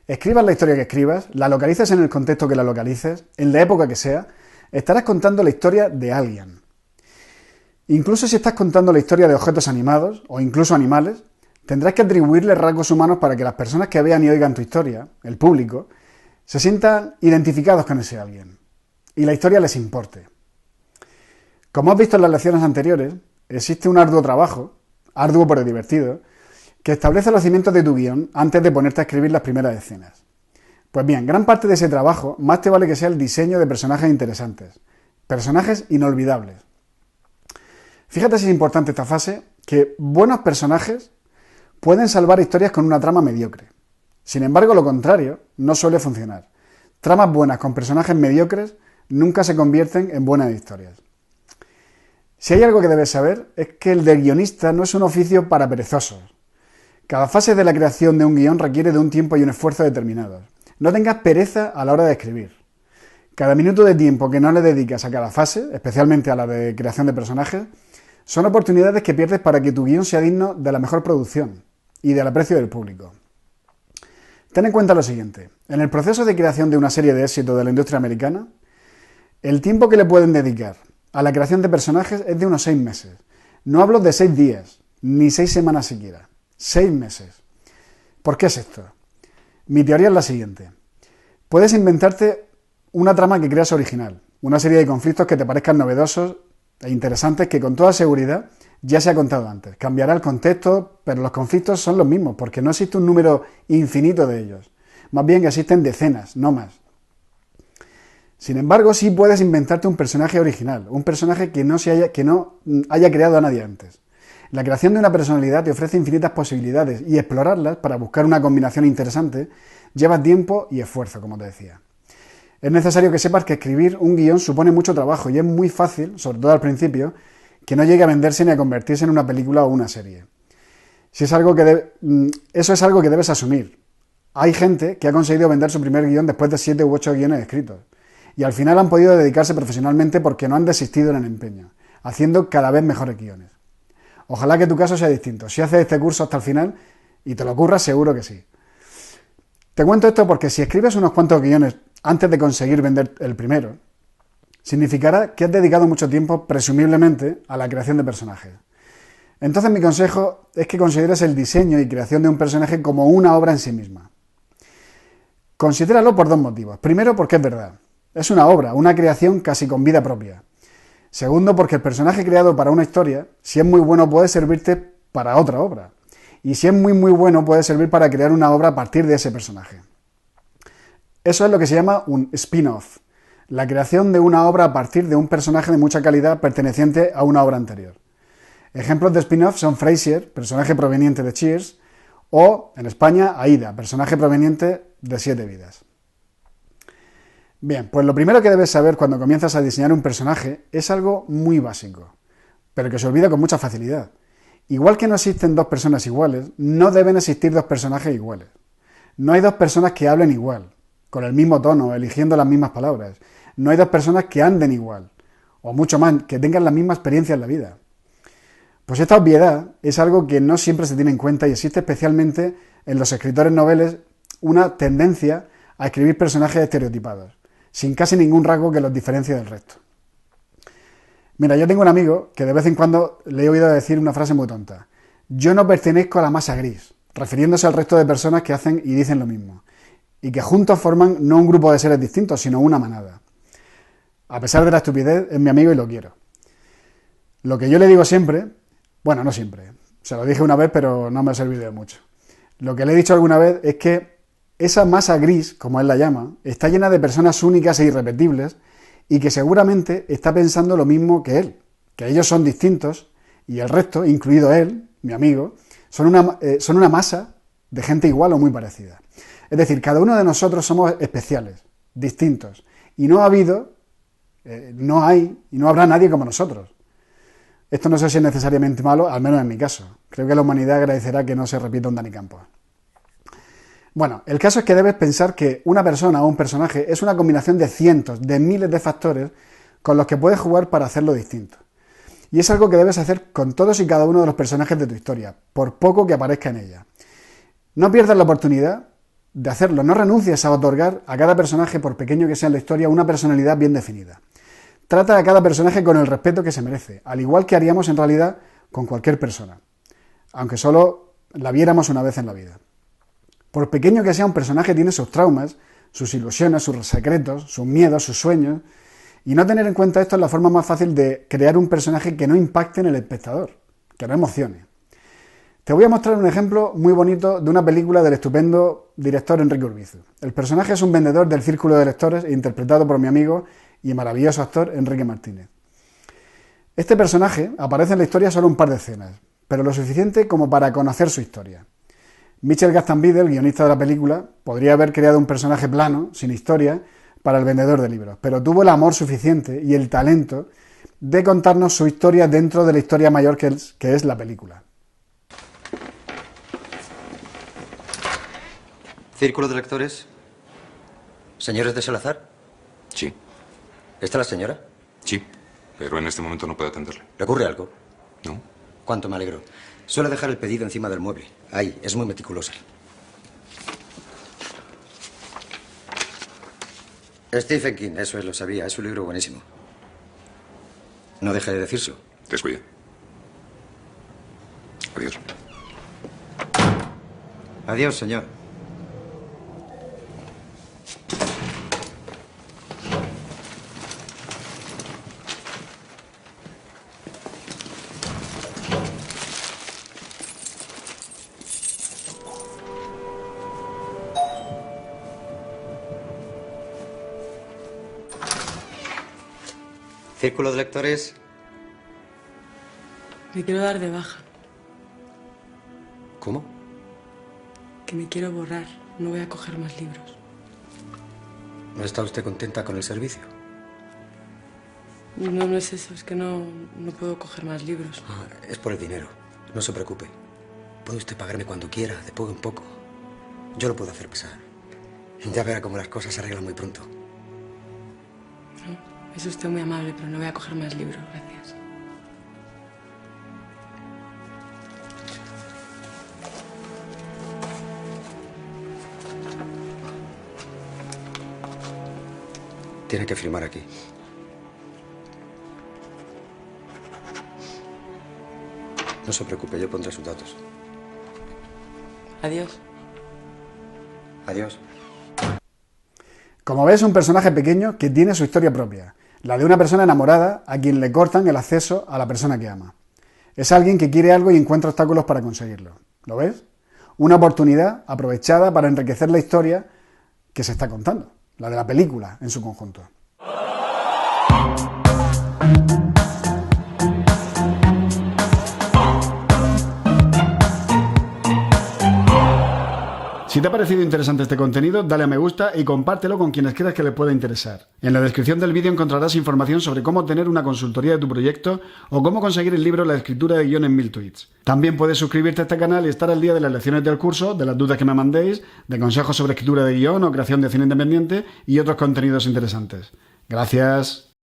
Escribas la historia que escribas, la localices en el contexto que la localices, en la época que sea, estarás contando la historia de alguien. Incluso si estás contando la historia de objetos animados, o incluso animales, tendrás que atribuirle rasgos humanos para que las personas que vean y oigan tu historia, el público, se sientan identificados con ese alguien, y la historia les importe. Como has visto en las lecciones anteriores, existe un arduo trabajo, arduo pero divertido, que establece los cimientos de tu guión antes de ponerte a escribir las primeras escenas. Pues bien, gran parte de ese trabajo más te vale que sea el diseño de personajes interesantes, personajes inolvidables. Fíjate si es importante esta fase, que buenos personajes pueden salvar historias con una trama mediocre. Sin embargo, lo contrario no suele funcionar. Tramas buenas con personajes mediocres nunca se convierten en buenas historias. Si hay algo que debes saber es que el de guionista no es un oficio para perezosos. Cada fase de la creación de un guión requiere de un tiempo y un esfuerzo determinados. No tengas pereza a la hora de escribir. Cada minuto de tiempo que no le dedicas a cada fase, especialmente a la de creación de personajes, son oportunidades que pierdes para que tu guión sea digno de la mejor producción y del aprecio del público. Ten en cuenta lo siguiente. En el proceso de creación de una serie de éxito de la industria americana, el tiempo que le pueden dedicar a la creación de personajes es de unos 6 meses. No hablo de 6 días, ni 6 semanas siquiera. 6 meses. ¿Por qué es esto? Mi teoría es la siguiente. Puedes inventarte una trama que creas original, una serie de conflictos que te parezcan novedosos e interesantes que con toda seguridad ya se ha contado antes. Cambiará el contexto, pero los conflictos son los mismos, porque no existe un número infinito de ellos. Más bien existen decenas, no más. Sin embargo, sí puedes inventarte un personaje original, un personaje que no haya creado a nadie antes. La creación de una personalidad te ofrece infinitas posibilidades y explorarlas para buscar una combinación interesante lleva tiempo y esfuerzo, como te decía. Es necesario que sepas que escribir un guión supone mucho trabajo y es muy fácil, sobre todo al principio, que no llegue a venderse ni a convertirse en una película o una serie. Eso es algo que debes asumir. Hay gente que ha conseguido vender su primer guión después de 7 u 8 guiones escritos y al final han podido dedicarse profesionalmente porque no han desistido en el empeño, haciendo cada vez mejores guiones. Ojalá que tu caso sea distinto. Si haces este curso hasta el final y te lo ocurra, seguro que sí. Te cuento esto porque si escribes unos cuantos guiones antes de conseguir vender el primero, significará que has dedicado mucho tiempo, presumiblemente, a la creación de personajes. Entonces mi consejo es que consideres el diseño y creación de un personaje como una obra en sí misma. Considéralo por 2 motivos. Primero, porque es verdad. Es una obra, una creación casi con vida propia. Segundo, porque el personaje creado para una historia, si es muy bueno, puede servirte para otra obra. Y si es muy bueno, puede servir para crear una obra a partir de ese personaje. Eso es lo que se llama un spin-off, la creación de una obra a partir de un personaje de mucha calidad perteneciente a una obra anterior. Ejemplos de spin-off son Frasier, personaje proveniente de Cheers, o, en España, Aida, personaje proveniente de 7 vidas. Bien, pues lo primero que debes saber cuando comienzas a diseñar un personaje es algo muy básico, pero que se olvida con mucha facilidad. Igual que no existen 2 personas iguales, no deben existir 2 personajes iguales. No hay 2 personas que hablen igual, con el mismo tono, eligiendo las mismas palabras. No hay 2 personas que anden igual, o mucho más, que tengan la misma experiencia en la vida. Pues esta obviedad es algo que no siempre se tiene en cuenta y existe especialmente en los escritores noveles una tendencia a escribir personajes estereotipados, sin casi ningún rasgo que los diferencie del resto. Mira, yo tengo un amigo que de vez en cuando le he oído decir una frase muy tonta. Yo no pertenezco a la masa gris, refiriéndose al resto de personas que hacen y dicen lo mismo, y que juntos forman no un grupo de seres distintos, sino una manada. A pesar de la estupidez, es mi amigo y lo quiero. Lo que yo le digo siempre, bueno, no siempre, se lo dije una vez, pero no me ha servido de mucho. Lo que le he dicho alguna vez es que esa masa gris, como él la llama, está llena de personas únicas e irrepetibles y que seguramente está pensando lo mismo que él, que ellos son distintos y el resto, incluido él, mi amigo, son una masa de gente igual o muy parecida. Es decir, cada uno de nosotros somos especiales, distintos, y no hay y no habrá nadie como nosotros. Esto no sé si es necesariamente malo, al menos en mi caso. Creo que la humanidad agradecerá que no se repita un Dani Campos. Bueno, el caso es que debes pensar que una persona o un personaje es una combinación de cientos, de miles de factores con los que puedes jugar para hacerlo distinto. Y es algo que debes hacer con todos y cada uno de los personajes de tu historia, por poco que aparezca en ella. No pierdas la oportunidad de hacerlo, no renuncies a otorgar a cada personaje, por pequeño que sea en la historia, una personalidad bien definida. Trata a cada personaje con el respeto que se merece, al igual que haríamos en realidad con cualquier persona, aunque solo la viéramos una vez en la vida. Por pequeño que sea un personaje, tiene sus traumas, sus ilusiones, sus secretos, sus miedos, sus sueños, y no tener en cuenta esto es la forma más fácil de crear un personaje que no impacte en el espectador, que no emocione. Te voy a mostrar un ejemplo muy bonito de una película del estupendo director Enrique Urbizu. El personaje es un vendedor del círculo de lectores interpretado por mi amigo y maravilloso actor Enrique Martínez. Este personaje aparece en la historia solo un par de escenas, pero lo suficiente como para conocer su historia. Michel Gaztambide, el guionista de la película, podría haber creado un personaje plano, sin historia, para el vendedor de libros, pero tuvo el amor suficiente y el talento de contarnos su historia dentro de la historia mayor que es la película. ¿Círculo de lectores? ¿Señores de Salazar? Sí. ¿Está la señora? Sí, pero en este momento no puedo atenderle. ¿Le ocurre algo? No. Cuánto me alegro. Suele dejar el pedido encima del mueble. Ahí, es muy meticulosa. Stephen King, eso es, lo sabía. Es un libro buenísimo. No deje de decírselo. Descuide. Adiós. Adiós, señor. Círculo de lectores. Me quiero dar de baja, ¿Cómo? que me quiero borrar. No voy a coger más libros. ¿No está usted contenta con el servicio? No, no es eso, es que no puedo coger más libros. Es por el dinero. No se preocupe. Puede usted pagarme cuando quiera, de poco en poco. Yo lo puedo hacer pasar. Ya verá cómo las cosas se arreglan muy pronto. No, es usted muy amable, pero no voy a coger más libros, gracias. Tiene que firmar aquí. No se preocupe, yo pondré sus datos. Adiós. Adiós. Como ves, un personaje pequeño que tiene su historia propia, la de una persona enamorada a quien le cortan el acceso a la persona que ama. Es alguien que quiere algo y encuentra obstáculos para conseguirlo. ¿Lo ves? Una oportunidad aprovechada para enriquecer la historia que se está contando, la de la película en su conjunto. Si te ha parecido interesante este contenido, dale a me gusta y compártelo con quienes creas que les pueda interesar. En la descripción del vídeo encontrarás información sobre cómo obtener una consultoría de tu proyecto o cómo conseguir el libro La escritura de guión en 1000 tweets. También puedes suscribirte a este canal y estar al día de las lecciones del curso, de las dudas que me mandéis, de consejos sobre escritura de guión o creación de cine independiente y otros contenidos interesantes. Gracias.